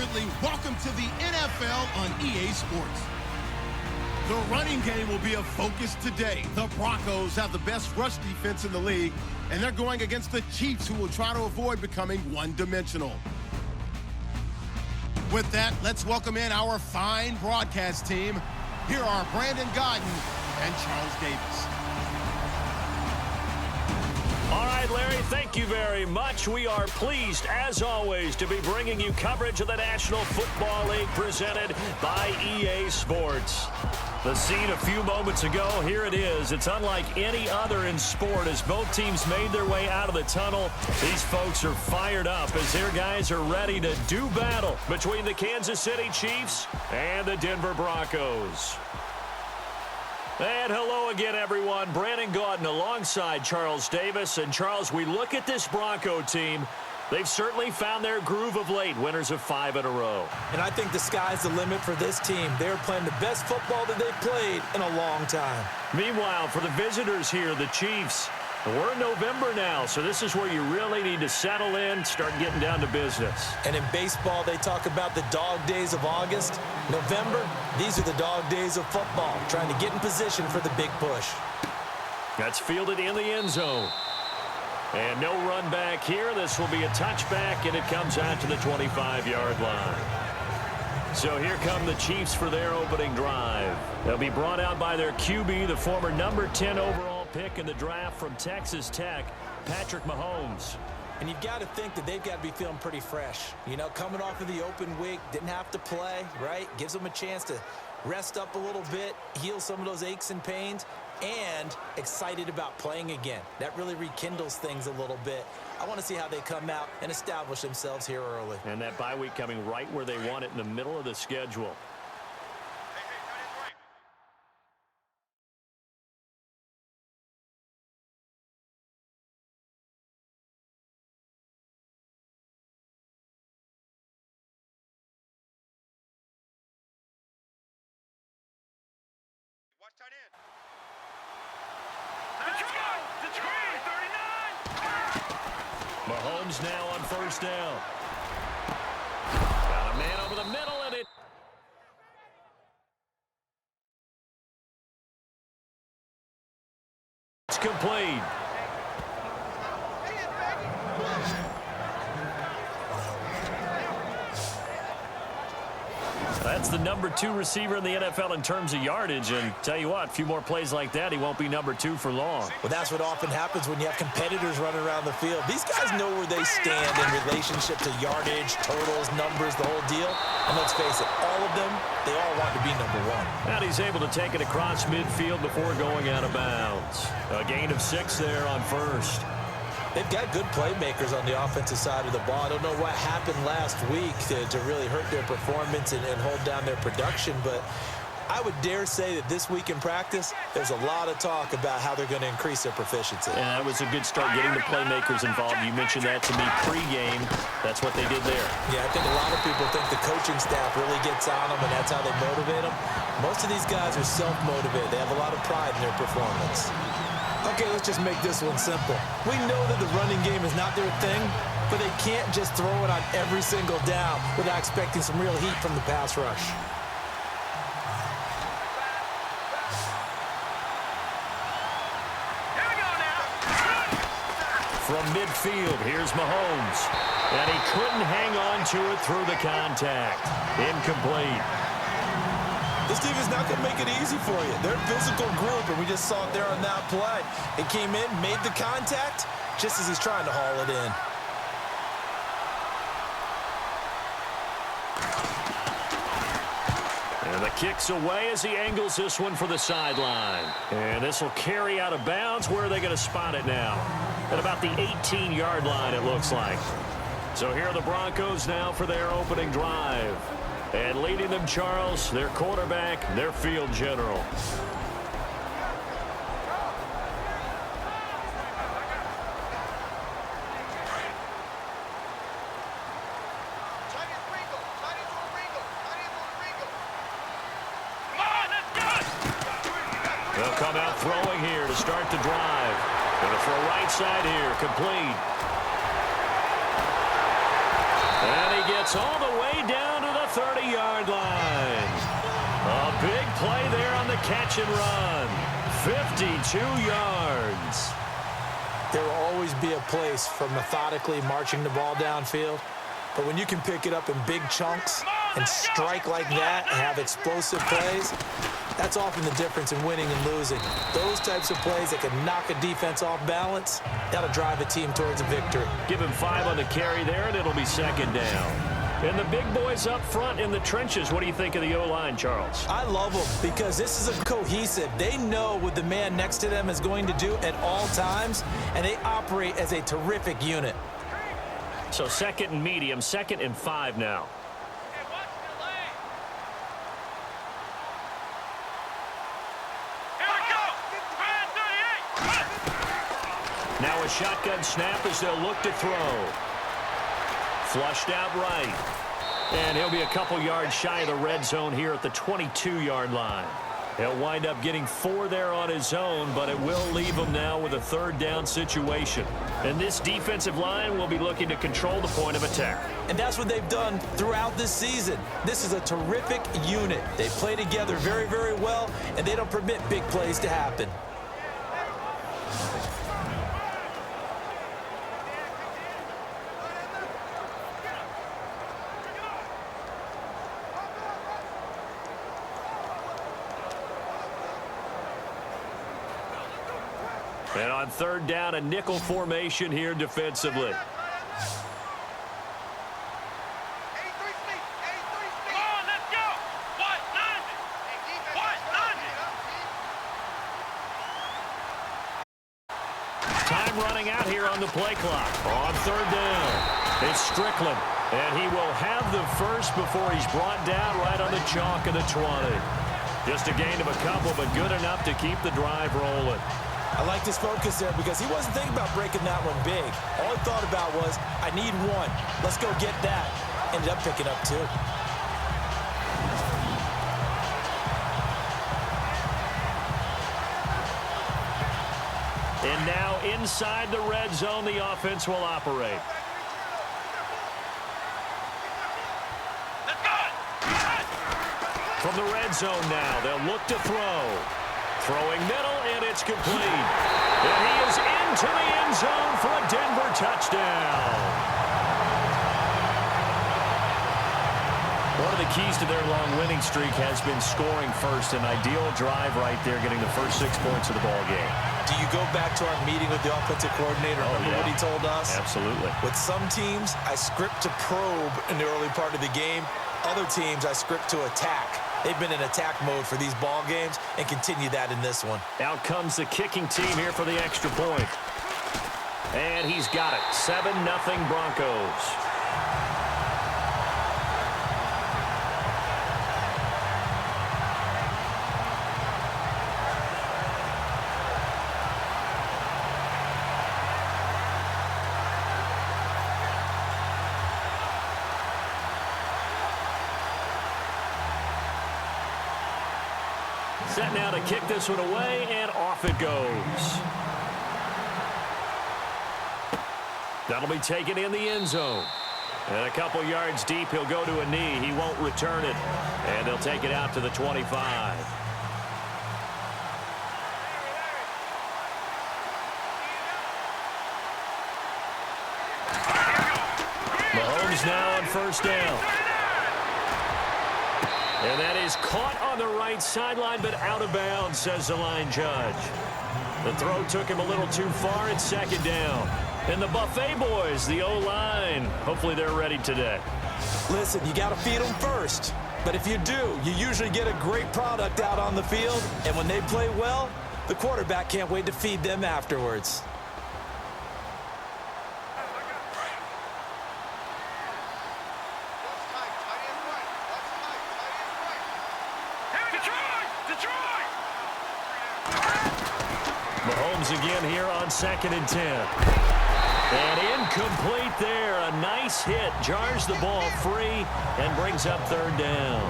family, welcome to the NFL on EA Sports. The running game will be a focus today. The Broncos have the best rush defense in the league, and they're going against the Chiefs, who will try to avoid becoming one-dimensional. With that, let's welcome in our fine broadcast team. Here are Brandon Godden and Charles Davis. All right, Larry, thank you very much. We are pleased, as always, to be bringing you coverage of the National Football League presented by EA Sports. The scene a few moments ago, here it is. It's unlike any other in sport as both teams made their way out of the tunnel. These folks are fired up as their guys are ready to do battle between the Kansas City Chiefs and the Denver Broncos. And hello again, everyone. Brandon Gaudin alongside Charles Davis. And, Charles, we look at this Bronco team. They've certainly found their groove of late, winners of 5 in a row. And I think the sky's the limit for this team. They're playing the best football that they've played in a long time. Meanwhile, for the visitors here, the Chiefs, we're in November now, so this is where you really need to settle in, start getting down to business. And in baseball, they talk about the dog days of August. November, these are the dog days of football, trying to get in position for the big push. That's fielded in the end zone. And no run back here. This will be a touchback, and it comes out to the 25-yard line. So here come the Chiefs for their opening drive. They'll be brought out by their QB, the former number 10 overall pick in the draft from Texas Tech, Patrick Mahomes. And you've got to think that they've got to be feeling pretty fresh. You know, coming off of the open week, didn't have to play, right? Gives them a chance to rest up a little bit, heal some of those aches and pains, and excited about playing again. That really rekindles things a little bit. I want to see how they come out and establish themselves here early. And that bye week coming right where they want it, in the middle of the schedule. Watch tight end. Let's go! The 39! Mahomes now on first down. Got a man over the middle, and it's complete. That's the number 2 receiver in the NFL in terms of yardage. And tell you what, a few more plays like that, he won't be number 2 for long. Well, that's what often happens when you have competitors running around the field. These guys know where they stand in relationship to yardage, totals, numbers, the whole deal. And let's face it, all of them, they all want to be number 1. And he's able to take it across midfield before going out of bounds. A gain of 6 there on first. They've got good playmakers on the offensive side of the ball. I don't know what happened last week to really hurt their performance and hold down their production, but I would dare say that this week in practice, there's a lot of talk about how they're going to increase their proficiency. And that was a good start getting the playmakers involved. You mentioned that to me pregame. That's what they did there. Yeah, I think a lot of people think the coaching staff really gets on them, and that's how they motivate them. Most of these guys are self-motivated. They have a lot of pride in their performance. Okay, let's just make this one simple. We know that the running game is not their thing, but they can't just throw it on every single down without expecting some real heat from the pass rush. Here we go now. From midfield, here's Mahomes. And he couldn't hang on to it through the contact. Incomplete. This team is not going to make it easy for you. They're a physical group, and we just saw it there on that play. It came in, made the contact, just as he's trying to haul it in. And the kick's away as he angles this one for the sideline. And this will carry out of bounds. Where are they going to spot it now? At about the 18-yard line, it looks like. So here are the Broncos now for their opening drive. And leading them, Charles, their quarterback, their field general. They'll come out throwing here to start the drive. Going to throw right side here, complete. And he gets all the way down to the 30-yard line. A big play there on the catch and run. 52 yards. There will always be a place for methodically marching the ball downfield. But when you can pick it up in big chunks and strike like that and have explosive plays, that's often the difference in winning and losing. Those types of plays that can knock a defense off balance, that'll drive a team towards a victory. Give him 5 on the carry there, and it'll be second down. And the big boys up front in the trenches, what do you think of the O-line, Charles? I love them because this is a cohesive. They know what the man next to them is going to do at all times, and they operate as a terrific unit. So second and medium, 2nd and 5 now. Now a shotgun snap as they'll look to throw. Flushed out right. And he'll be a couple yards shy of the red zone here at the 22-yard line. He'll wind up getting 4 there on his own, but it will leave him now with a 3rd down situation. And this defensive line will be looking to control the point of attack. And that's what they've done throughout this season. This is a terrific unit. They play together very, very well, and they don't permit big plays to happen. And on 3rd down, a nickel formation here defensively. Time running out here on the play clock. On 3rd down, it's Strickland. And he will have the first before he's brought down right on the chalk of the 20. Just a gain of a couple, but good enough to keep the drive rolling. I like his focus there because he wasn't thinking about breaking that one big. All he thought about was, I need 1. Let's go get that. Ended up picking up 2. And now inside the red zone, the offense will operate. From the red zone now, they'll look to throw. Throwing middle, and it's complete. And he is into the end zone for a Denver touchdown. One of the keys to their long winning streak has been scoring first. An ideal drive right there, getting the first 6 points of the ball game. Do you go back to our meeting with the offensive coordinator? Remember what he told us? Absolutely. With some teams, I script to probe in the early part of the game. Other teams, I script to attack. They've been in attack mode for these ball games and continue that in this one. Out comes the kicking team here for the extra point. And he's got it. 7-0 Broncos. Set now to kick this one away, and off it goes. That'll be taken in the end zone. And a couple yards deep, he'll go to a knee. He won't return it. And they'll take it out to the 25. Mahomes now on 1st down. And that is caught on the right sideline, but out of bounds, says the line judge. The throw took him a little too far. It's 2nd down. And the Buffet boys, the O-line, hopefully they're ready today. Listen, you got to feed them first. But if you do, you usually get a great product out on the field. And when they play well, the quarterback can't wait to feed them afterwards. Mahomes again here on 2nd and 10. And incomplete there. A nice hit. Jars the ball free and brings up 3rd down.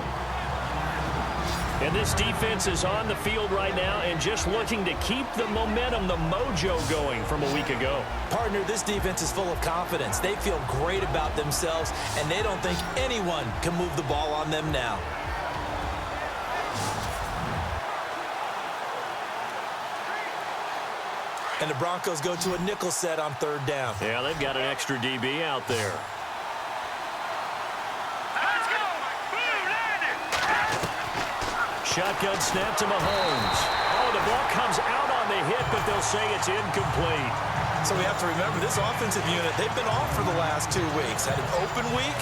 And this defense is on the field right now and just looking to keep the momentum, the mojo going from a week ago. Partner, this defense is full of confidence. They feel great about themselves, and they don't think anyone can move the ball on them now. And the Broncos go to a nickel set on 3rd down. Yeah, they've got an extra DB out there. Shotgun snap to Mahomes. Oh, the ball comes out on the hit, but they'll say it's incomplete. So we have to remember, this offensive unit, they've been off for the last 2 weeks. Had an open week,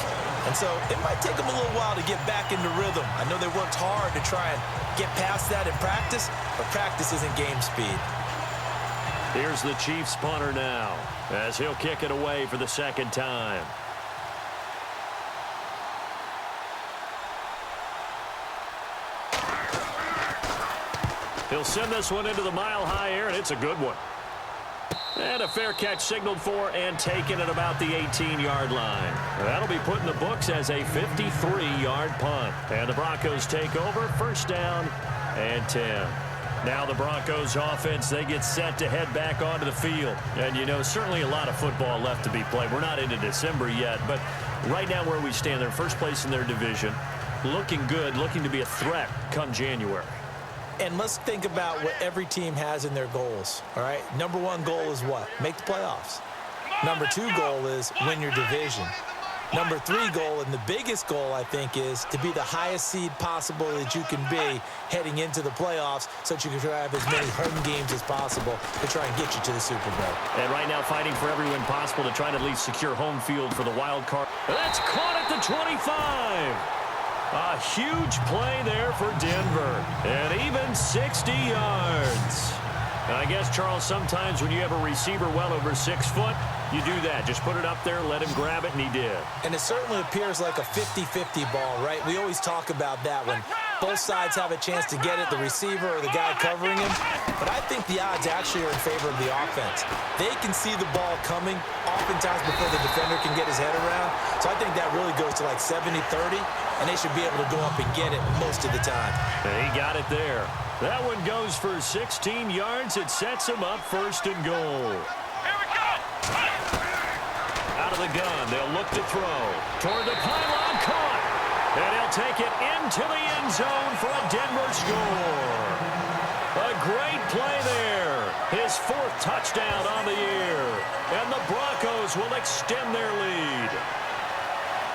and so it might take them a little while to get back into rhythm. I know they worked hard to try and get past that in practice, but practice isn't game speed. Here's the Chiefs punter now, as he'll kick it away for the 2nd time. He'll send this one into the mile-high air, and it's a good one. And a fair catch signaled for and taken at about the 18-yard line. That'll be put in the books as a 53-yard punt. And the Broncos take over, 1st down and 10. Now the Broncos offense, they get set to head back onto the field. And, you know, certainly a lot of football left to be played. We're not into December yet, but right now where we stand, they're first place in their division. Looking good, looking to be a threat come January. And let's think about what every team has in their goals, all right? Number 1 goal is what? Make the playoffs. Number 2 goal is win your division. Number 3 goal, and the biggest goal, I think, is to be the highest seed possible that you can be heading into the playoffs so that you can have as many home games as possible to try and get you to the Super Bowl. And right now fighting for every win possible to try to at least secure home field for the wild card. That's caught at the 25. A huge play there for Denver. And even 60 yards. I guess, Charles, sometimes when you have a receiver well over 6 foot, you do that. Just put it up there, let him grab it, and he did. And it certainly appears like a 50-50 ball, right? We always talk about that when both sides have a chance to get it, the receiver or the guy covering him. But I think the odds actually are in favor of the offense. They can see the ball coming oftentimes before the defender can get his head around. So I think that really goes to like 70-30, and they should be able to go up and get it most of the time. And he got it there. That one goes for 16 yards. It sets him up 1st and goal. Here we go. Out of the gun, they'll look to throw. Toward the pylon, caught. And he'll take it into the end zone for a Denver score. A great play there. His 4th touchdown on the year. And the Broncos will extend their lead.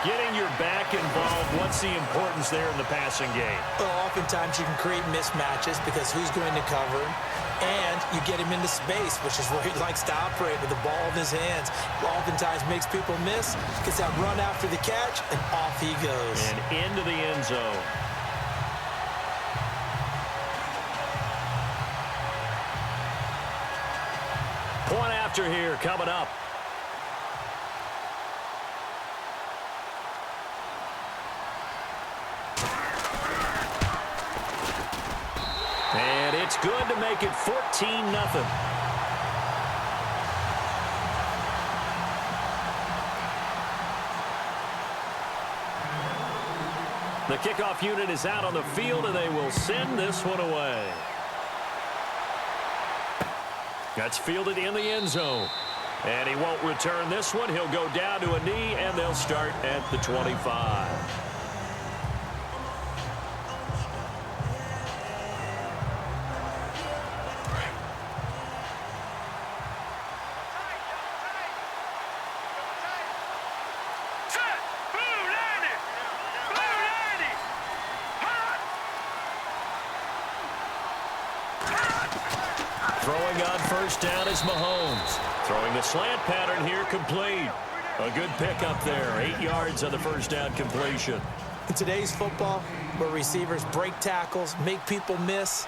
Getting your back involved, what's the importance there in the passing game? Well, oftentimes you can create mismatches because who's going to cover him, and you get him into space, which is where he likes to operate with the ball in his hands. Oftentimes makes people miss, gets that run after the catch, and off he goes. And into the end zone. Point after here coming up. And it's good to make it 14-0. The kickoff unit is out on the field, and they will send this one away. That's fielded in the end zone. And he won't return this one. He'll go down to a knee, and they'll start at the 25. Throwing on 1st down is Mahomes. Throwing the slant pattern here, complete. A good pickup there. 8 yards on the 1st down completion. In today's football, where receivers break tackles, make people miss,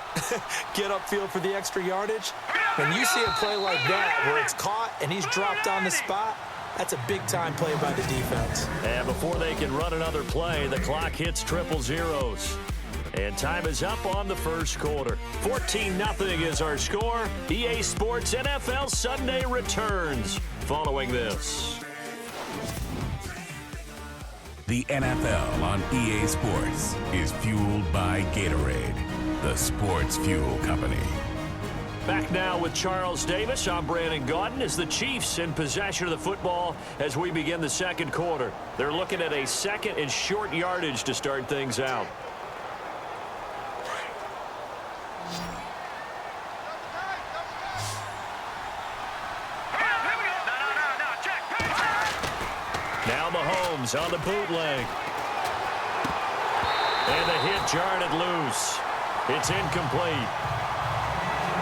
get upfield for the extra yardage, when you see a play like that where it's caught and he's dropped on the spot, that's a big-time play by the defense. And before they can run another play, the clock hits triple zeros. And time is up on the 1st quarter. 14-0 is our score. EA Sports NFL Sunday returns following this. The NFL on EA Sports is fueled by Gatorade, the sports fuel company. Back now with Charles Davis. I'm Brandon Gaudin as the Chiefs in possession of the football as we begin the second quarter. They're looking at a second and short yardage to start things out. Now Mahomes on the bootleg. And the hit jarred it loose. It's incomplete.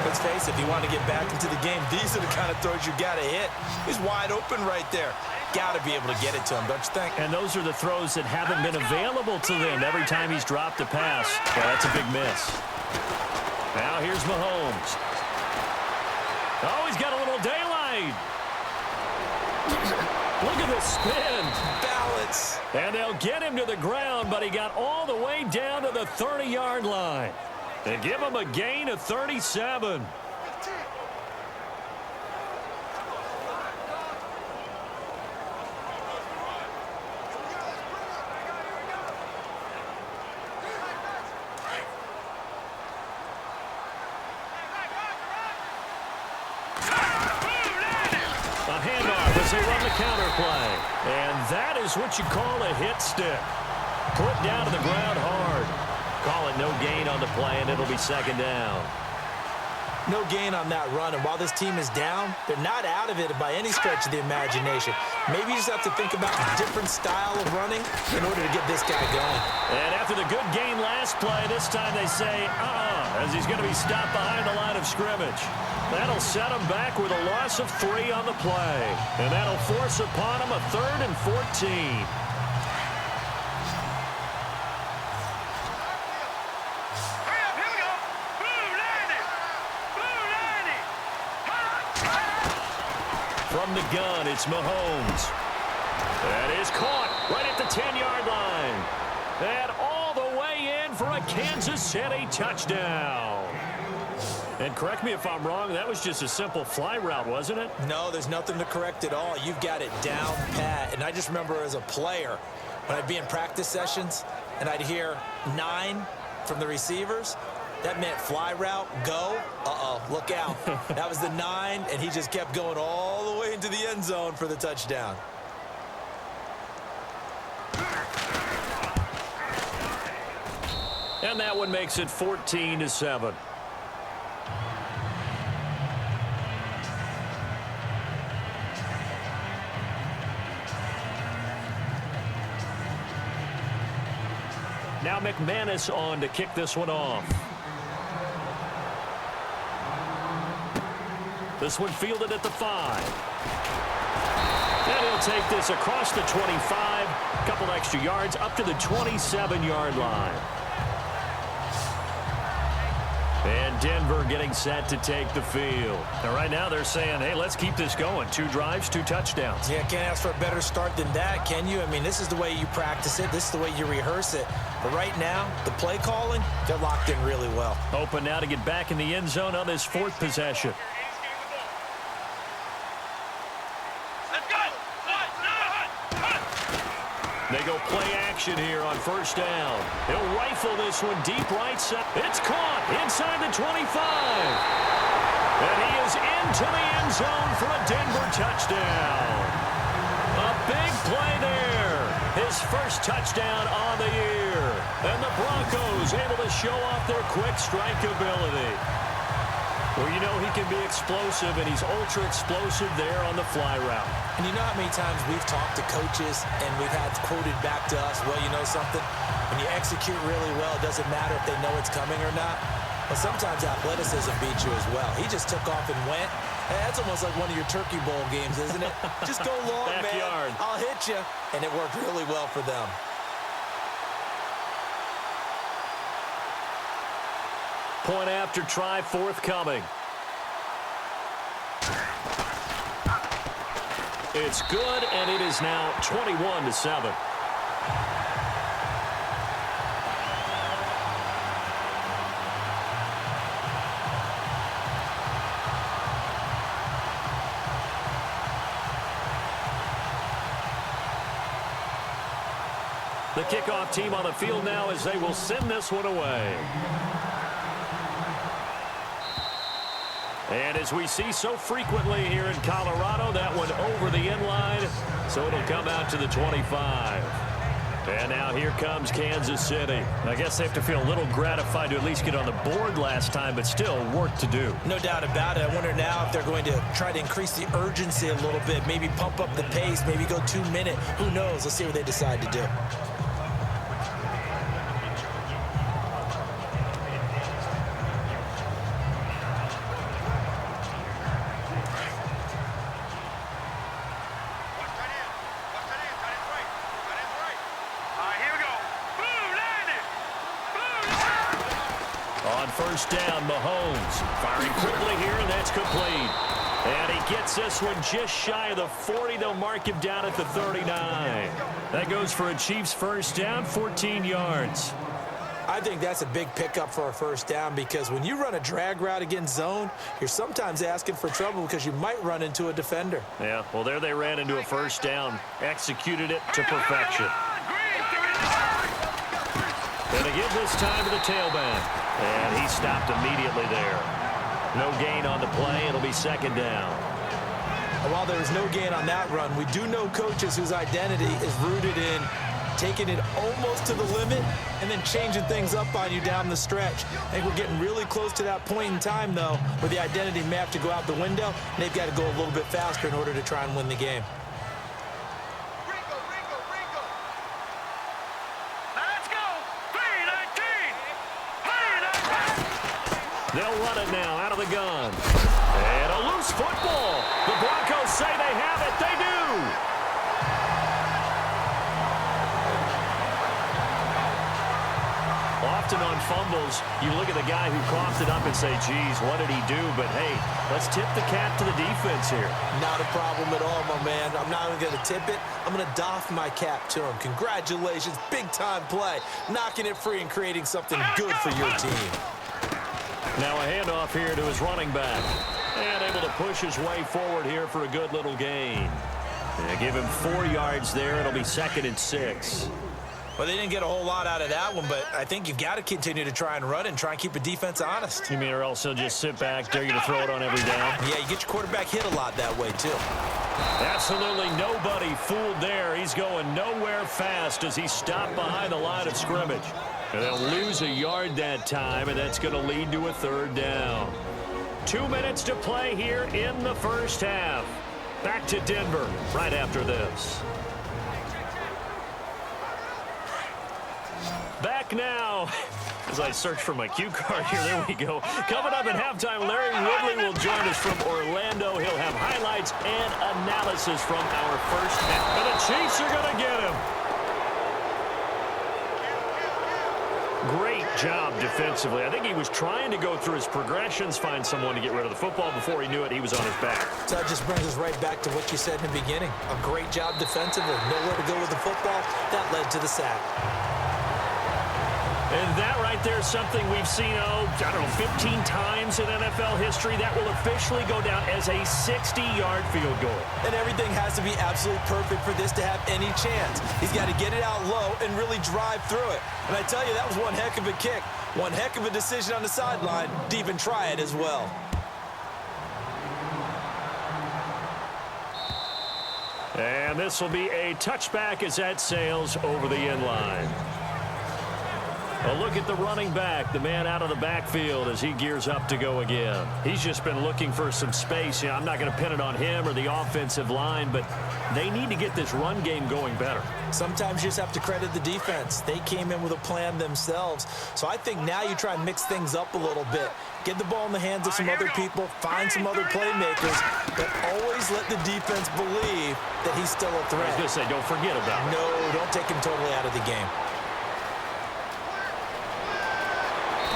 Let's face it, if you want to get back into the game, these are the kind of throws you got to hit. He's wide open right there. Got to be able to get it to him, don't you think? And those are the throws that haven't been available to them every time he's dropped a pass. Yeah, that's a big miss. Now here's Mahomes. Oh, he's got a little daylight. Look at the spin. Balance. And they'll get him to the ground, but he got all the way down to the 30-yard line. And give him a gain of 37. A handoff as they run the counter play. And that is what you call a hit stick. Put down to the ground hard. Call it no gain on the play, and it'll be second down. No gain on that run, and while this team is down, they're not out of it by any stretch of the imagination. Maybe you just have to think about a different style of running in order to get this guy going. And after the good gain last play, this time they say, as he's going to be stopped behind the line of scrimmage. That'll set him back with a loss of 3 on the play. And that'll force upon him a 3rd and 14. From the gun, it's Mahomes. That is caught right at the 10-yard line. And all the way in for a Kansas City touchdown. And correct me if I'm wrong, that was just a simple fly route, wasn't it? No, there's nothing to correct at all. You've got it down pat. And I just remember as a player, when I'd be in practice sessions and I'd hear 9 from the receivers, that meant fly route, go, look out. That was the 9, and he just kept going all the way into the end zone for the touchdown. And that one makes it 14-7. Now McManus on to kick this one off. This one fielded at the 5. And he'll take this across the 25. A couple extra yards up to the 27-yard line. And Denver getting set to take the field. And right now they're saying, hey, let's keep this going. 2 drives, 2 touchdowns. Yeah, can't ask for a better start than that, can you? I mean, this is the way you practice it. This is the way you rehearse it. But right now, the play calling, they're locked in really well. Open now to get back in the end zone on this 4th possession. They go play action here on 1st down. He'll rifle this one deep right side. It's caught inside the 25. And he is into the end zone for a Denver touchdown. A big play there. His first touchdown on the year. And the Broncos able to show off their quick strike ability. Well, you know he can be explosive, and he's ultra-explosive there on the fly route. And you know how many times we've talked to coaches and we've had quoted back to us, well, you know something? When you execute really well, it doesn't matter if they know it's coming or not. But sometimes athleticism beats you as well. He just took off and went. Hey, that's almost like one of your Turkey Bowl games, isn't it? Just go long, Backyard. man. I'll hit you. And it worked really well for them. Point after try forthcoming. It's good, and it is now 21-7. The kickoff team on the field now as they will send this one away. And as we see so frequently here in Colorado, that one over the end line, so it'll come out to the 25. And now here comes Kansas City. I guess they have to feel a little gratified to at least get on the board last time, but still work to do. No doubt about it. I wonder now if they're going to try to increase the urgency a little bit, maybe pump up the pace, maybe go 2 minute. Who knows? Let's see what they decide to do. On first down, Mahomes firing quickly here, and that's complete. And he gets this one just shy of the 40. They'll mark him down at the 39. That goes for a Chiefs first down, 14 yards. I think that's a big pickup for a first down because when you run a drag route against zone, you're sometimes asking for trouble because you might run into a defender. Yeah, well, there they ran into a first down, executed it to perfection. Going to give this time to the tailback. And he stopped immediately there. No gain on the play. It'll be second down. While there was no gain on that run, we do know coaches whose identity is rooted in taking it almost to the limit and then changing things up on you down the stretch. I think we're getting really close to that point in time, though, where the identity may have to go out the window, and they've got to go a little bit faster in order to try and win the game. They'll run it now out of the gun. And a loose football. The Broncos say they have it. They do. Often on fumbles, you look at the guy who coughed it up and say, geez, what did he do? But, hey, let's tip the cap to the defense here. Not a problem at all, my man. I'm not even going to tip it. I'm going to doff my cap to him. Congratulations. Big-time play. Knocking it free and creating something good for your team. Now a handoff here to his running back. And able to push his way forward here for a good little gain. And give him 4 yards there. It'll be second and 6. Well, they didn't get a whole lot out of that one, but I think you've got to continue to try and run and try and keep a defense honest. You mean or else he'll just sit back, dare you to throw it on every down? Yeah, you get your quarterback hit a lot that way, too. Absolutely nobody fooled there. He's going nowhere fast as he stopped behind the line of scrimmage. And they'll lose a yard that time, and that's going to lead to a third down. 2 minutes to play here in the first half. Back to Denver right after this. Back now. As I search for my cue card here, there we go. Coming up at halftime, Larry Woodley will join us from Orlando. He'll have highlights and analysis from our first half. And the Chiefs are going to get him. Great job defensively. I think he was trying to go through his progressions, find someone to get rid of the football. Before he knew it, he was on his back. So that just brings us right back to what you said in the beginning. A great job defensively. Nowhere to go with the football. That led to the sack. And that right there is something we've seen, I don't know, 15 times in NFL history. That will officially go down as a 60-yard field goal. And everything has to be absolutely perfect for this to have any chance. He's got to get it out low and really drive through it. And I tell you, that was one heck of a kick. One heck of a decision on the sideline to even try it as well. And this will be a touchback as that sails over the end line. A look at the running back, the man out of the backfield as he gears up to go again. He's just been looking for some space. I'm not going to pin it on him or the offensive line, but they need to get this run game going better. Sometimes you just have to credit the defense. They came in with a plan themselves. So I think now you try and mix things up a little bit. Get the ball in the hands of some other people, find some other playmakers, but always let the defense believe that he's still a threat. I was going to say, don't forget about it. No, don't take him totally out of the game.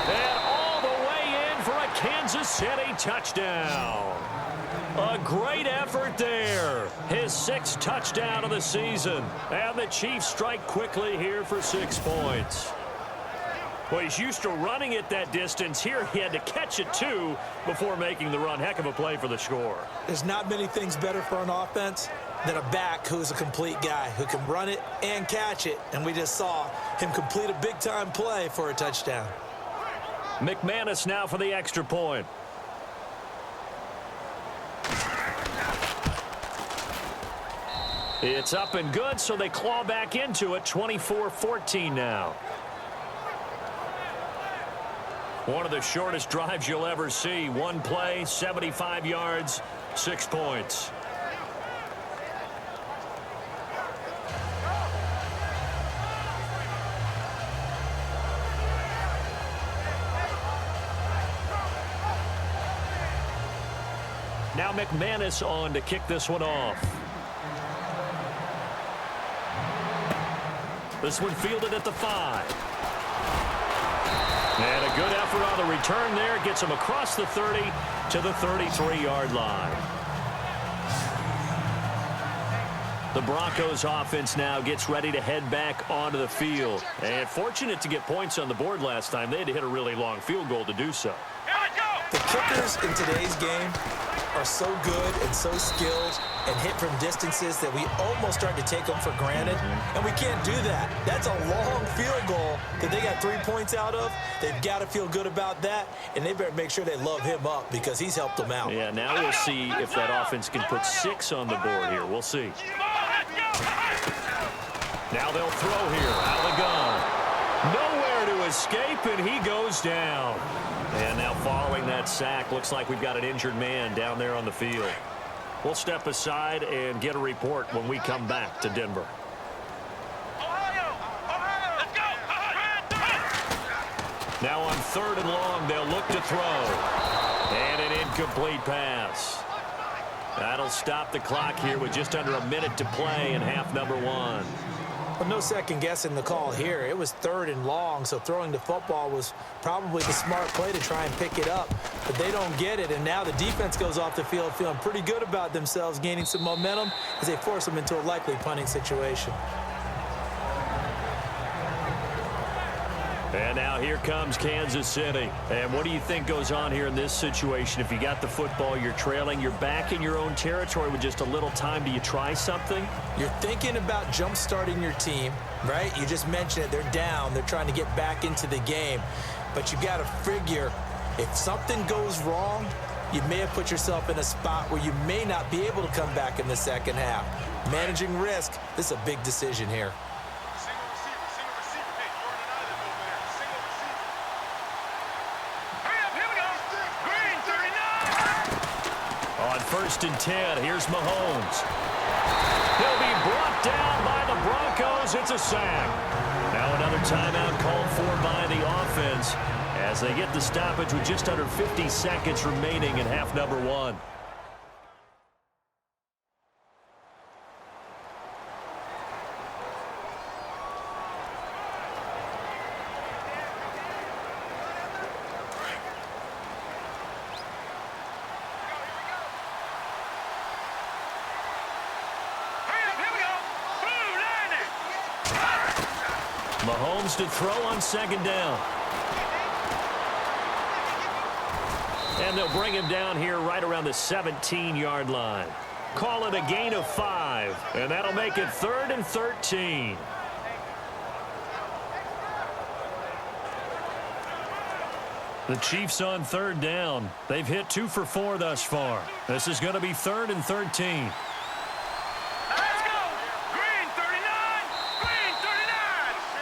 And all the way in for a Kansas City touchdown. A great effort there. His 6th touchdown of the season. And the Chiefs strike quickly here for 6 points. Well, he's used to running it that distance. Here he had to catch it, too, before making the run. Heck of a play for the score. There's not many things better for an offense than a back who's a complete guy who can run it and catch it. And we just saw him complete a big-time play for a touchdown. McManus now for the extra point. It's up and good, so they claw back into it. 24-14 now. One of the shortest drives you'll ever see. One play, 75 yards, 6 points. Now McManus on to kick this one off. This one fielded at the 5. And a good effort on the return there. Gets him across the 30 to the 33-yard line. The Broncos offense now gets ready to head back onto the field. And fortunate to get points on the board last time. They had to hit a really long field goal to do so. The kickers in today's game are so good and so skilled and hit from distances that we almost start to take them for granted, and we can't do that. That's a long field goal that they got 3 points out of. They've got to feel good about that, and they better make sure they love him up because he's helped them out. Yeah, now we'll see if that offense can put 6 on the board here. We'll see. Now they'll throw here out of the gun. Nowhere to escape, and he goes down. And now following that sack, looks like we've got an injured man down there on the field. We'll step aside and get a report when we come back to Denver. Now on 3rd and long, they'll look to throw. And an incomplete pass. That'll stop the clock here with just under a minute to play in half number 1. Well, no second guessing the call here. It was 3rd and long, so throwing the football was probably the smart play to try and pick it up. But they don't get it, and now the defense goes off the field feeling pretty good about themselves, gaining some momentum as they force them into a likely punting situation. And now here comes Kansas City. And what do you think goes on here in this situation? If you got the football, you're trailing, you're back in your own territory with just a little time. Do you try something? You're thinking about jump-starting your team, right? You just mentioned it. They're down. They're trying to get back into the game. But you got to figure if something goes wrong, you may have put yourself in a spot where you may not be able to come back in the second half. Managing risk, this is a big decision here. On 1st and 10, here's Mahomes. He'll be brought down by the Broncos. It's a sack. Now another timeout called for by the offense as they get the stoppage with just under 50 seconds remaining in half number 1. Mahomes to throw on 2nd down. And they'll bring him down here right around the 17-yard line. Call it a gain of 5, and that'll make it 3rd and 13. The Chiefs on 3rd down. They've hit 2 for 4 thus far. This is going to be 3rd and 13.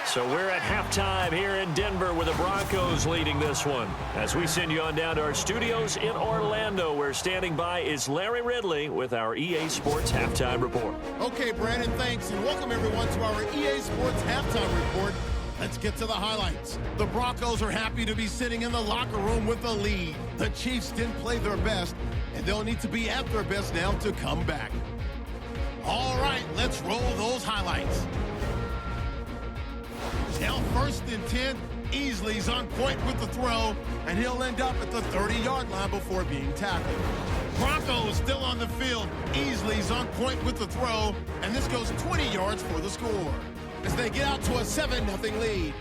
So we're at halftime here in Denver with the Broncos leading this one. As we send you on down to our studios in Orlando, where standing by is Larry Ridley with our EA Sports Halftime Report. Okay, Brandon, thanks, and welcome everyone to our EA Sports Halftime Report. Let's get to the highlights. The Broncos are happy to be sitting in the locker room with a lead. The Chiefs didn't play their best, and they'll need to be at their best now to come back. All right, let's roll those highlights. Now 1st and 10, Easley's on point with the throw, and he'll end up at the 30-yard line before being tackled. Broncos still on the field. Easley's on point with the throw, and this goes 20 yards for the score as they get out to a 7-0 lead.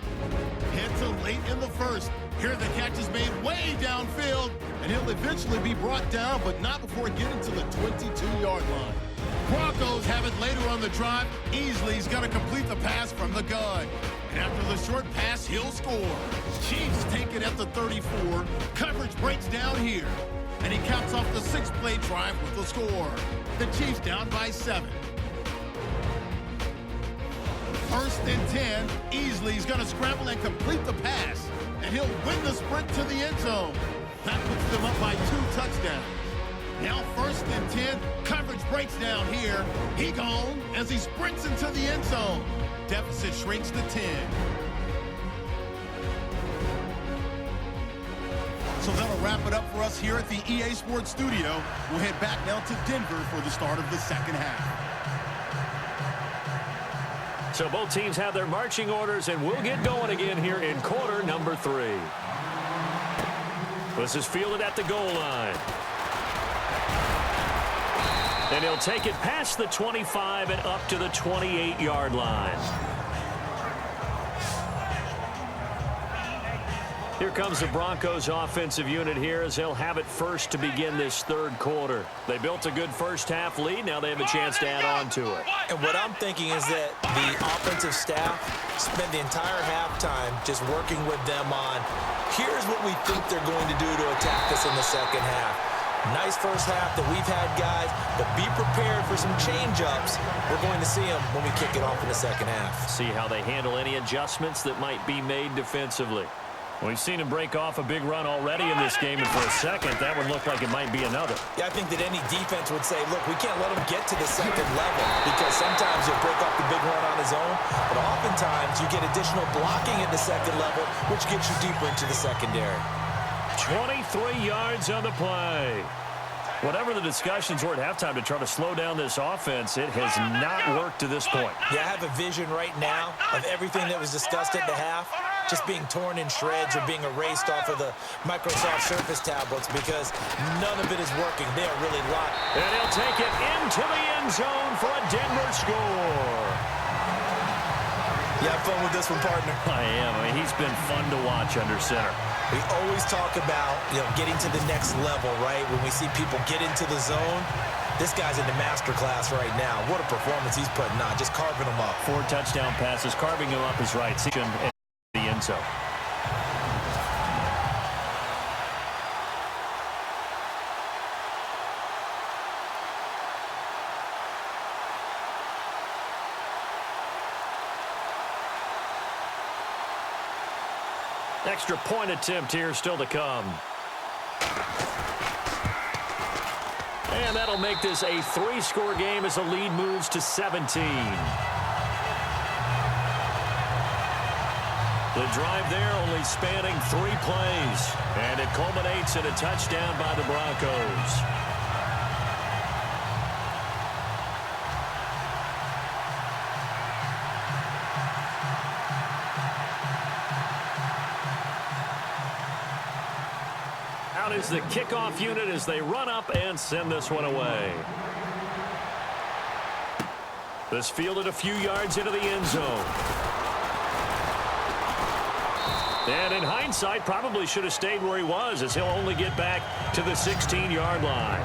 Head to late in the first. Here the catch is made way downfield, and he'll eventually be brought down, but not before getting to the 22-yard line. Broncos have it later on the drive. Easley's going to complete the pass from the gun. And after the short pass, he'll score. Chiefs take it at the 34. Coverage breaks down here. And he caps off the 6-play drive with the score. The Chiefs down by 7. First and 10. Easley's going to scramble and complete the pass. And he'll win the sprint to the end zone. That puts them up by 2 touchdowns. Now first and 10. Coverage breaks down here. He gone as he sprints into the end zone. Deficit shrinks to 10. So that'll wrap it up for us here at the EA Sports Studio. We'll head back now to Denver for the start of the second half. So both teams have their marching orders, and we'll get going again here in quarter number 3. This is fielded at the goal line. And he'll take it past the 25 and up to the 28-yard line. Here comes the Broncos offensive unit here as they'll have it first to begin this third quarter. They built a good first half lead. Now they have a chance to add on to it. And what I'm thinking is that the offensive staff spent the entire halftime just working with them on, here's what we think they're going to do to attack us in the second half. Nice first half that we've had, guys, but be prepared for some change-ups. We're going to see them when we kick it off in the second half. See how they handle any adjustments that might be made defensively. We've seen him break off a big run already in this game, and for a second, that would look like it might be another. Yeah, I think that any defense would say, look, we can't let him get to the second level because sometimes he'll break off the big run on his own, but oftentimes you get additional blocking at the second level, which gets you deeper into the secondary. 23 yards on the play. Whatever the discussions were at halftime to try to slow down this offense, it has not worked to this point. Yeah, I have a vision right now of everything that was discussed at the half just being torn in shreds or being erased off of the Microsoft Surface tablets because none of it is working. They are really locked. And he'll take it into the end zone for a Denver score. You have fun with this one, partner? I am. I mean, he's been fun to watch under center. We always talk about, getting to the next level, right? When we see people get into the zone, this guy's in the master class right now. What a performance he's putting on, just carving them up. 4 touchdown passes, carving him up is right. And the end zone. Extra point attempt here still to come. And that'll make this a 3-score game as the lead moves to 17. The drive there only spanning 3 plays. And it culminates in a touchdown by the Broncos. Out is the kickoff unit as they run up and send this one away. This fielded a few yards into the end zone. And in hindsight, probably should have stayed where he was as he'll only get back to the 16-yard line.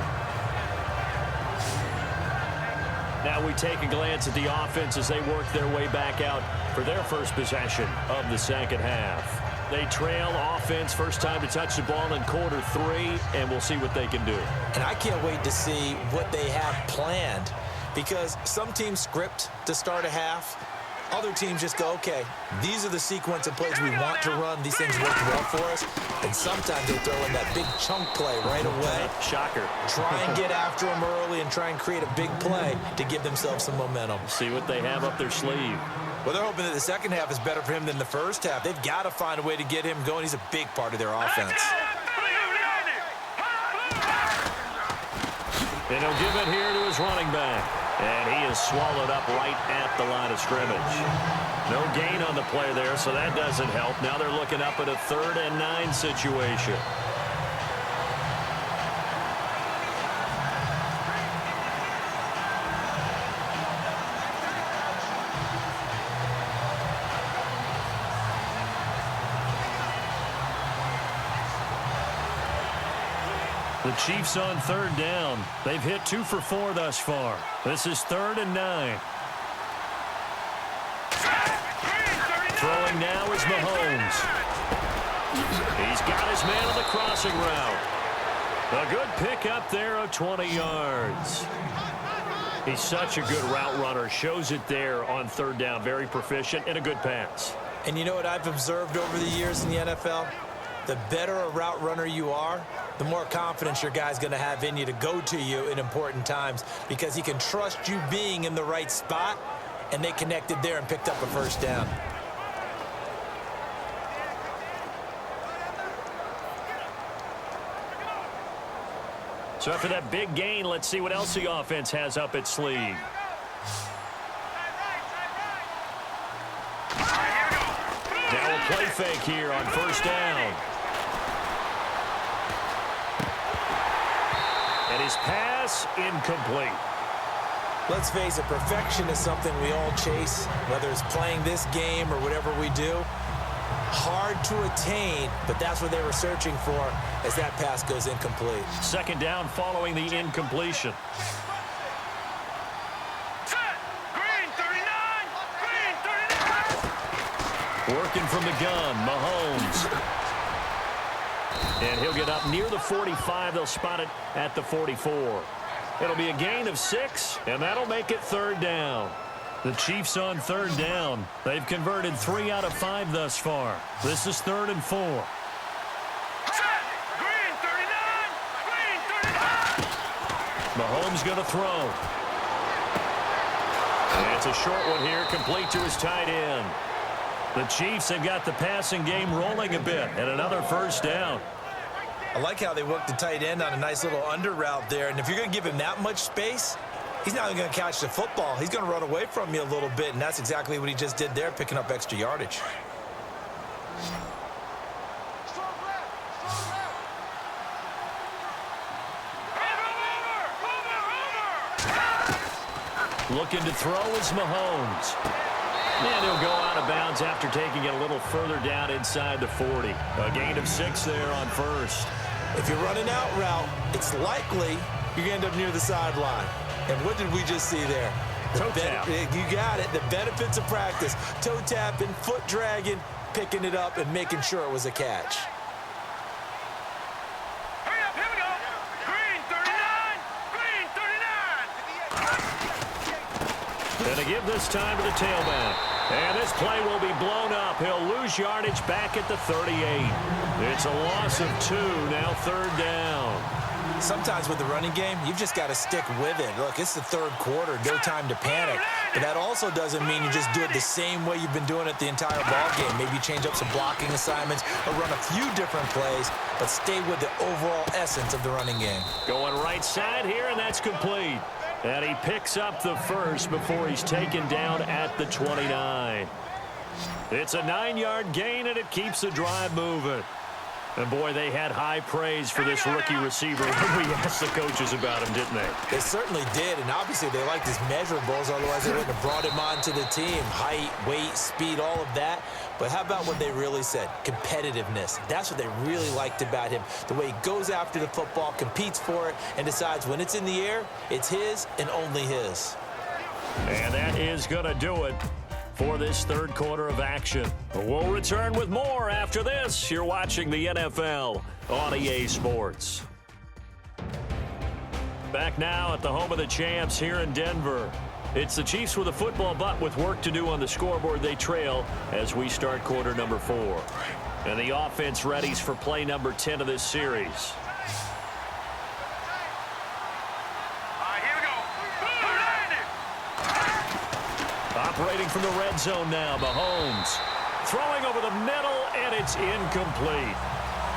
Now we take a glance at the offense as they work their way back out for their first possession of the second half. They trail offense, first time to touch the ball in quarter 3, and we'll see what they can do. And I can't wait to see what they have planned because some teams script to start a half. Other teams just go, okay, these are the sequence of plays we want to run. These things work well for us. And sometimes they throw in that big chunk play right away. Shocker. Try and get after them early and try and create a big play to give themselves some momentum. See what they have up their sleeve. Well, they're hoping that the second half is better for him than the first half. They've got to find a way to get him going. He's a big part of their offense. And he'll give it here to his running back. And he is swallowed up right at the line of scrimmage. No gain on the play there, so that doesn't help. Now they're looking up at a 3rd and 9 situation. The Chiefs on 3rd down. They've hit 2 for 4 thus far. This is 3rd and 9. Throwing now is Mahomes. He's got his man on the crossing route. A good pick up there of 20 yards. He's such a good route runner. Shows it there on 3rd down. Very proficient and a good pass. And you know what I've observed over the years in the NFL? The better a route runner you are, the more confidence your guy's going to have in you to go to you in important times because he can trust you being in the right spot, and they connected there and picked up a 1st down. So after that big gain, let's see what else the offense has up its sleeve. Now a play fake here on 1st down. And his pass incomplete. Let's face it, perfection is something we all chase, whether it's playing this game or whatever we do. Hard to attain, but that's what they were searching for as that pass goes incomplete. 2nd down following the incompletion. Green 39! Green 39! Working from the gun, Mahomes. And he'll get up near the 45. They'll spot it at the 44. It'll be a gain of 6, and that'll make it 3rd down. The Chiefs on 3rd down. They've converted 3 out of 5 thus far. This is 3rd and 4. Green 39! Green 39! Mahomes going to throw. And it's a short one here, complete to his tight end. The Chiefs have got the passing game rolling a bit, and another 1st down. I like how they worked the tight end on a nice little under route there, and if you're going to give him that much space, he's not even going to catch the football. He's going to run away from you a little bit, and that's exactly what he just did there, picking up extra yardage. Looking to throw is Mahomes. And he'll go out of bounds after taking it a little further down inside the 40. A gain of 6 there on 1st. If you're running out route, it's likely you're going to end up near the sideline. And what did we just see there? Toe tap. You got it. The benefits of practice. Toe tapping, foot dragging, picking it up, and making sure it was a catch. Hurry up, here we go! Green 39! Green 39! And to give this time to the tailback. And this play will be blown up. He'll lose yardage back at the 38. It's a loss of 2, now 3rd down. Sometimes with the running game, you've just got to stick with it. Look, it's the 3rd quarter, no time to panic. But that also doesn't mean you just do it the same way you've been doing it the entire ball game. Maybe change up some blocking assignments or run a few different plays, but stay with the overall essence of the running game. Going right side here, and that's complete. And he picks up the 1st before he's taken down at the 29. It's a 9-yard gain, and it keeps the drive moving. And, boy, they had high praise for this rookie receiver when we asked the coaches about him, didn't they? They certainly did, and obviously they liked his measurables, otherwise they wouldn't have brought him onto the team. Height, weight, speed, all of that. But how about what they really said? Competitiveness. That's what they really liked about him. The way he goes after the football, competes for it, and decides when it's in the air, it's his and only his. And that is going to do it for this 3rd quarter of action. We'll return with more after this. You're watching the NFL on EA Sports. Back now at the home of the champs here in Denver. It's the Chiefs with a football, but with work to do on the scoreboard. They trail as we start quarter number 4. And the offense readies for play number 10 of this series. Operating from the red zone now, Mahomes. Throwing over the middle, and it's incomplete.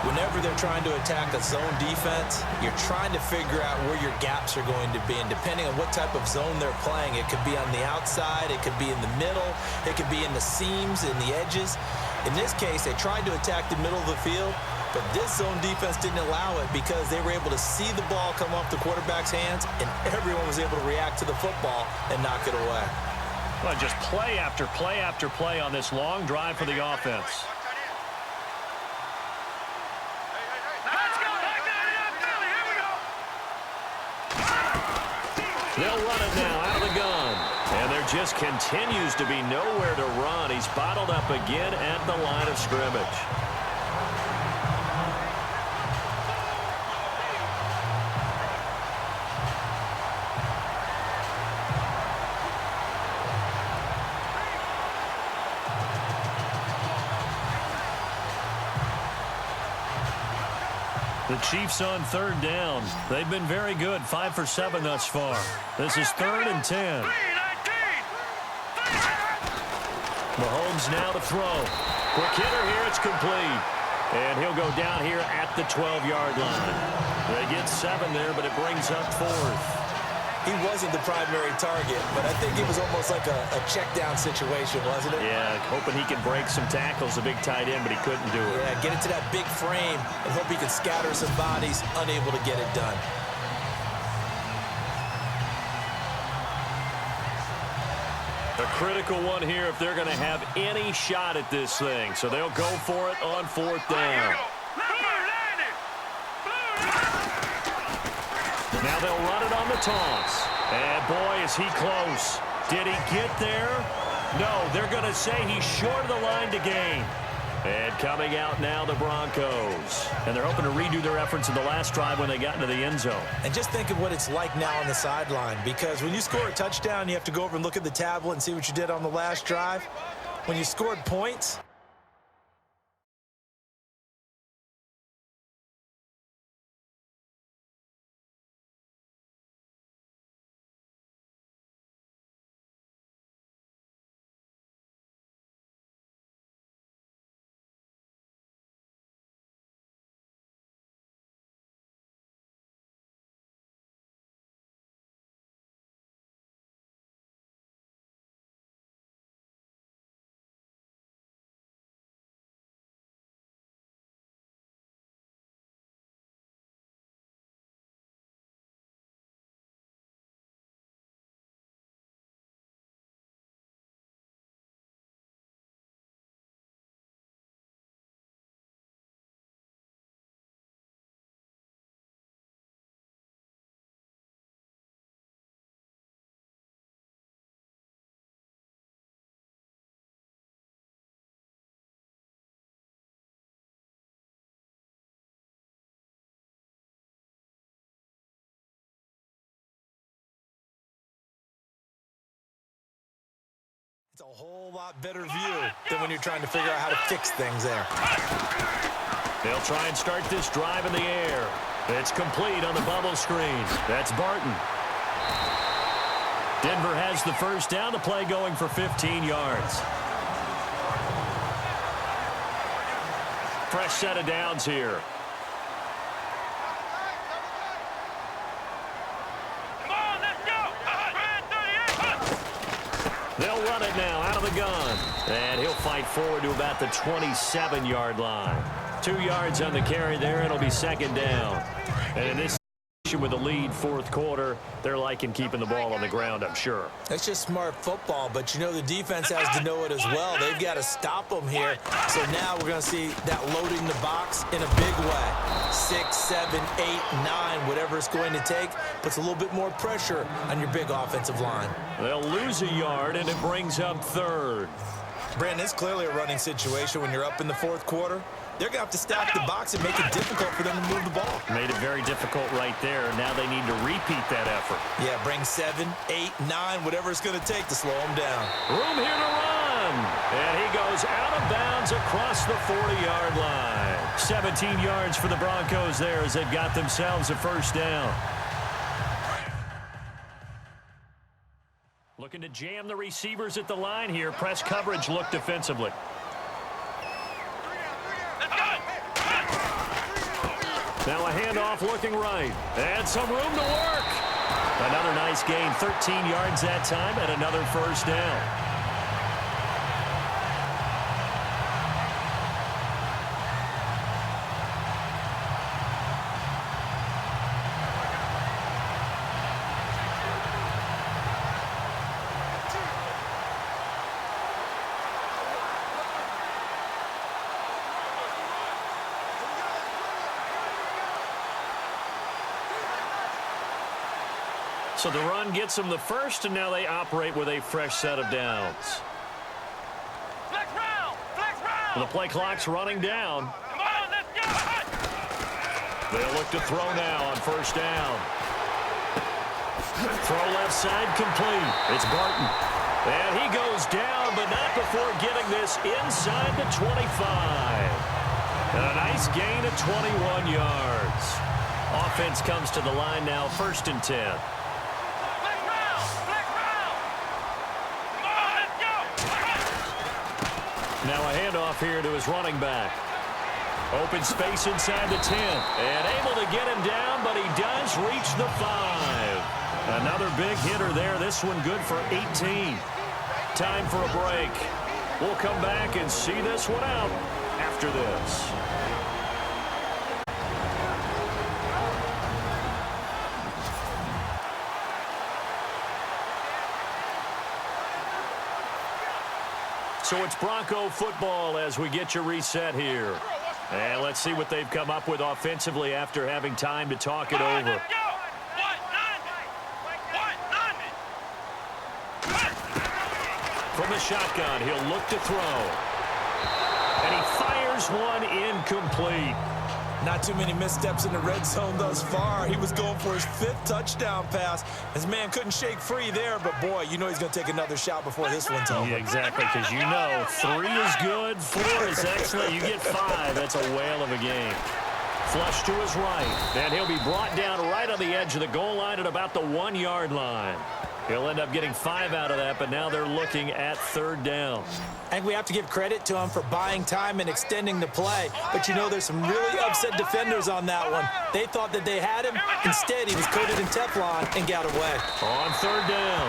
Whenever they're trying to attack a zone defense, you're trying to figure out where your gaps are going to be. And depending on what type of zone they're playing, it could be on the outside, it could be in the middle, it could be in the seams, in the edges. In this case, they tried to attack the middle of the field, but this zone defense didn't allow it because they were able to see the ball come off the quarterback's hands, and everyone was able to react to the football and knock it away. Well, just play after play after play on this long drive for the offense. Let's go! Here we go! They'll run it now out of the gun. And there just continues to be nowhere to run. He's bottled up again at the line of scrimmage. The Chiefs on third down. They've been very good, 5 for 7 thus far. This is 3rd and 10. Mahomes now to throw. Quick hitter here, it's complete. And he'll go down here at the 12-yard line. They get 7 there, but it brings up 4th. He wasn't the primary target, but I think it was almost like a check-down situation, wasn't it? Yeah, hoping he can break some tackles, a big tight end, but he couldn't do it. Yeah, get it to that big frame and hope he can scatter some bodies, unable to get it done. A critical one here if they're going to have any shot at this thing. So they'll go for it on 4th down. Now they'll run it on the toss. And boy, is he close. Did he get there? No, they're going to say he's short of the line to gain. And coming out now, the Broncos. And they're hoping to redo their efforts in the last drive when they got into the end zone. And just think of what it's like now on the sideline, because when you score a touchdown, you have to go over and look at the tablet and see what you did on the last drive. When you scored points, it's a whole lot better view than when you're trying to figure out how to fix things there. They'll try and start this drive in the air. It's complete on the bubble screen. That's Barton. Denver has the first down. The play going for 15 yards. Fresh set of downs here. They'll run it now out of the gun. And he'll fight forward to about the 27-yard line. 2 yards on the carry there. It'll be 2nd down. And in this with a lead 4th quarter, they're liking keeping the ball on the ground, I'm sure. That's just smart football, but you know the defense has to know it as well. They've got to stop them here. So now we're going to see that loading the box in a big way. 6, 7, 8, 9, whatever it's going to take, puts a little bit more pressure on your big offensive line. They'll lose a yard, and it brings up 3rd. Brandon, it's clearly a running situation when you're up in the 4th quarter. They're going to have to stack the box and make it difficult for them to move the ball. Made it very difficult right there. Now they need to repeat that effort. Yeah, bring 7, 8, 9, whatever it's going to take to slow them down. Room here to run. And he goes out of bounds across the 40-yard line. 17 yards for the Broncos there as they've got themselves a first down. Looking to jam the receivers at the line here. Press coverage look defensively. Now a handoff looking right. And some room to work. Another nice gain, 13 yards that time, and another first down. So the run gets them the first, and now they operate with a fresh set of downs. Flex round! Flex round! The play clock's running down. Come on, let's go! They'll look to throw now on first down. Throw left side complete. It's Barton. And he goes down, but not before getting this inside the 25. And a nice gain of 21 yards. Offense comes to the line now, 1st and 10. Flex round! Flex round! Come on, let's go! Now a handoff here to his running back. Open space inside the 10. And able to get him down, but he does reach the 5. Another big hitter there. This one good for 18. Time for a break. We'll come back and see this one out after this. So it's Bronco football as we get you reset here. And let's see what they've come up with offensively after having time to talk it over. Let's go! From the shotgun, he'll look to throw. And he fires one incomplete. Not too many missteps in the red zone thus far. He was going for his 5th touchdown pass. His man couldn't shake free there, but boy, you know he's going to take another shot before this one's over. Yeah, exactly, because you know 3 is good, 4 is excellent. You get 5, that's a whale of a game. Flush to his right, and he'll be brought down right on the edge of the goal line at about the 1-yard line. He'll end up getting 5 out of that, but now they're looking at 3rd down. I think we have to give credit to him for buying time and extending the play. But, you know, there's some really upset defenders on that one. They thought that they had him. Instead, he was coated in Teflon and got away. On 3rd down,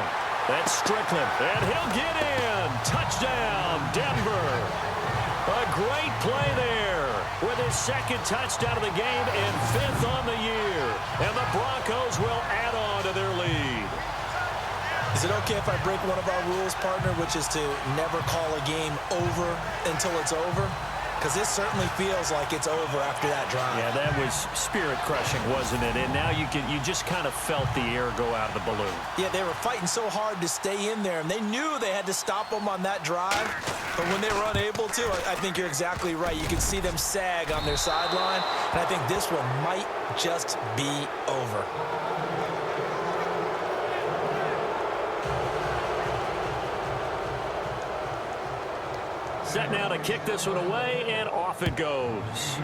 that's Strickland, and he'll get in. Touchdown, Denver. A great play there with his 2nd touchdown of the game and 5th on the year. And the Broncos will add on to their lead. Is it okay if I break one of our rules, partner, which is to never call a game over until it's over? Because this certainly feels like it's over after that drive. Yeah, that was spirit-crushing, wasn't it? And now you just kind of felt the air go out of the balloon. Yeah, they were fighting so hard to stay in there, and they knew they had to stop them on that drive. But when they were unable to, I think you're exactly right. You could see them sag on their sideline, and I think this one might just be over. Set now to kick this one away, and off it goes.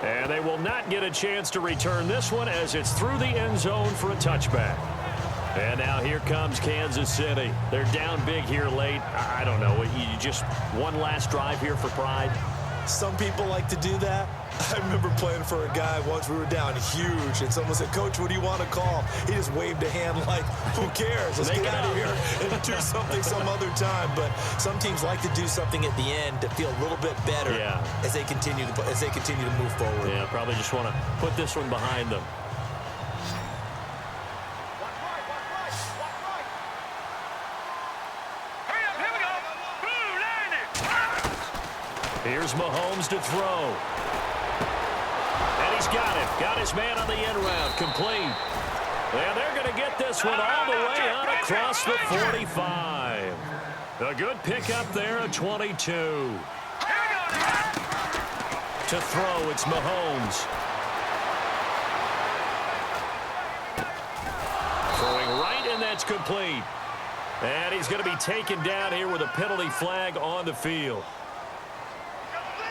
And they will not get a chance to return this one as it's through the end zone for a touchback. And now here comes Kansas City. They're down big here late. I don't know. You just one last drive here for pride. Some people like to do that. I remember playing for a guy once. We were down huge, and someone said, "Coach, what do you want to call?" He just waved a hand like, "Who cares? Let's get out of here and do something some other time." But some teams like to do something at the end to feel a little bit better as they continue to move forward. Yeah, probably just want to put this one behind them. Here's Mahomes to throw. And he's got it. Got his man on the end route. Complete. And they're going to get this one all the way out across the 45. A good pickup there at 22. To throw, it's Mahomes. Throwing right, and that's complete. And he's going to be taken down here with a penalty flag on the field.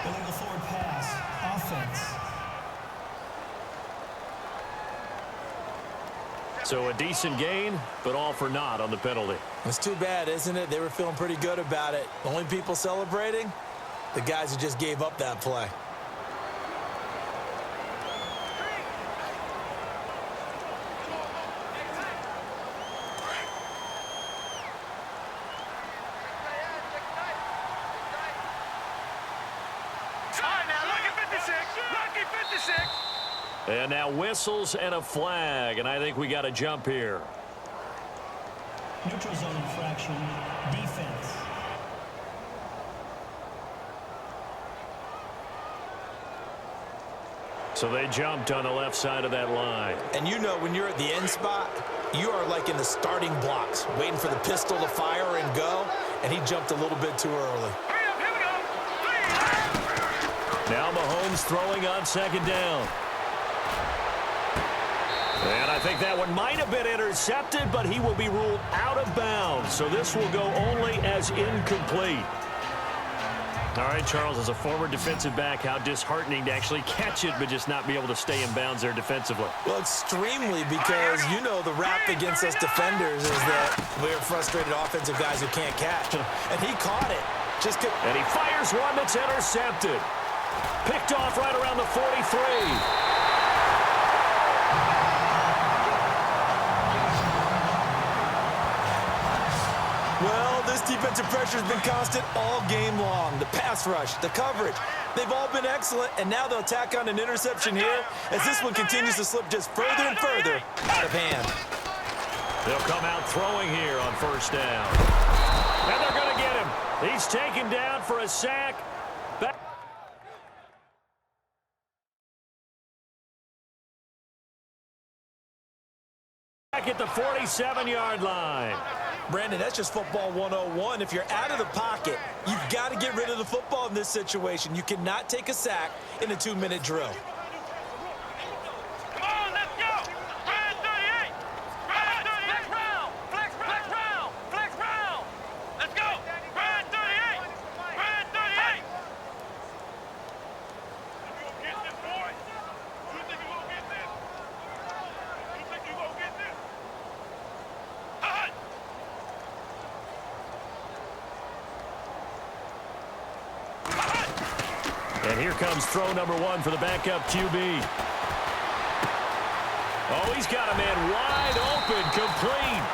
Illegal forward pass, offense. So a decent gain, but all for naught on the penalty. It's too bad, isn't it? They were feeling pretty good about it. The only people celebrating, the guys who just gave up that play. And now whistles and a flag, and I think we got a jump here. Neutral zone infraction, defense. So they jumped on the left side of that line. And you know when you're at the end spot, you are like in the starting blocks, waiting for the pistol to fire and go, and he jumped a little bit too early. Now Mahomes throwing on second down. And I think that one might have been intercepted, but he will be ruled out of bounds. So this will go only as incomplete. All right, Charles, as a former defensive back, how disheartening to actually catch it but just not be able to stay in bounds there defensively. Well, extremely, because, you know, the rap against us defenders is that we're frustrated offensive guys who can't catch. And he caught it. And he fires one that's intercepted. Picked off right around the 43. Well, this defensive pressure has been constant all game long. The pass rush, the coverage, they've all been excellent, and now they'll tack on an interception here as this one continues to slip just further and further out of hand. They'll come out throwing here on first down. And they're going to get him. He's taken down for a sack. Back at the 47-yard line. Brandon, that's just football 101. If you're out of the pocket, you've got to get rid of the football in this situation. You cannot take a sack in a 2-minute drill. Come on, let's go. Brand 38. Brand 38. Flex round. Flex round. Let's go. Brand 38. Brand 38. You gonna get this, boy? You think you gonna get this? You think you gonna get this? And here comes throw number one for the backup QB. Oh, he's got a man wide open, complete.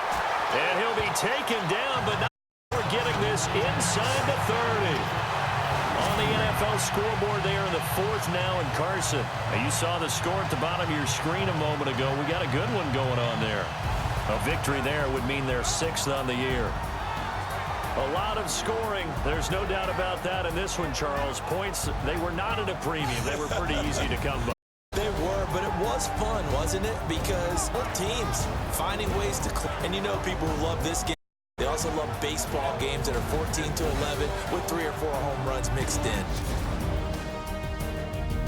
And he'll be taken down, but not for getting this inside the 30. On the NFL scoreboard there in the fourth now in Carson. Now, you saw the score at the bottom of your screen a moment ago. We got a good one going on there. A victory there would mean they're 6th on the year. A lot of scoring. There's no doubt about that in this one, Charles. Points, they were not at a premium. They were pretty easy to come by. They were, but it was fun, wasn't it? Because both teams finding ways to and you know people who love this game, they also love baseball games that are 14-11 with 3 or 4 home runs mixed in.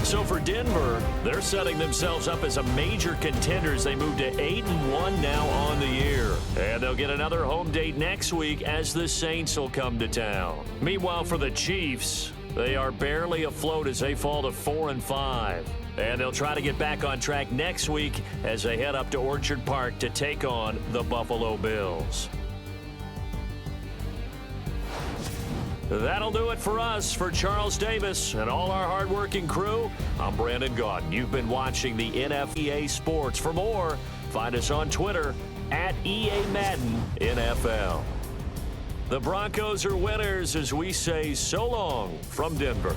So for Denver, they're setting themselves up as a major contender as they move to 8-1 now on the year. And they'll get another home date next week as the Saints will come to town. Meanwhile, for the Chiefs, they are barely afloat as they fall to 4-5. And they'll try to get back on track next week as they head up to Orchard Park to take on the Buffalo Bills. That'll do it for us. For Charles Davis and all our hardworking crew, I'm Brandon Gaudin. You've been watching the NFL Sports. For more, find us on Twitter at EA Madden NFL. The Broncos are winners as we say so long from Denver.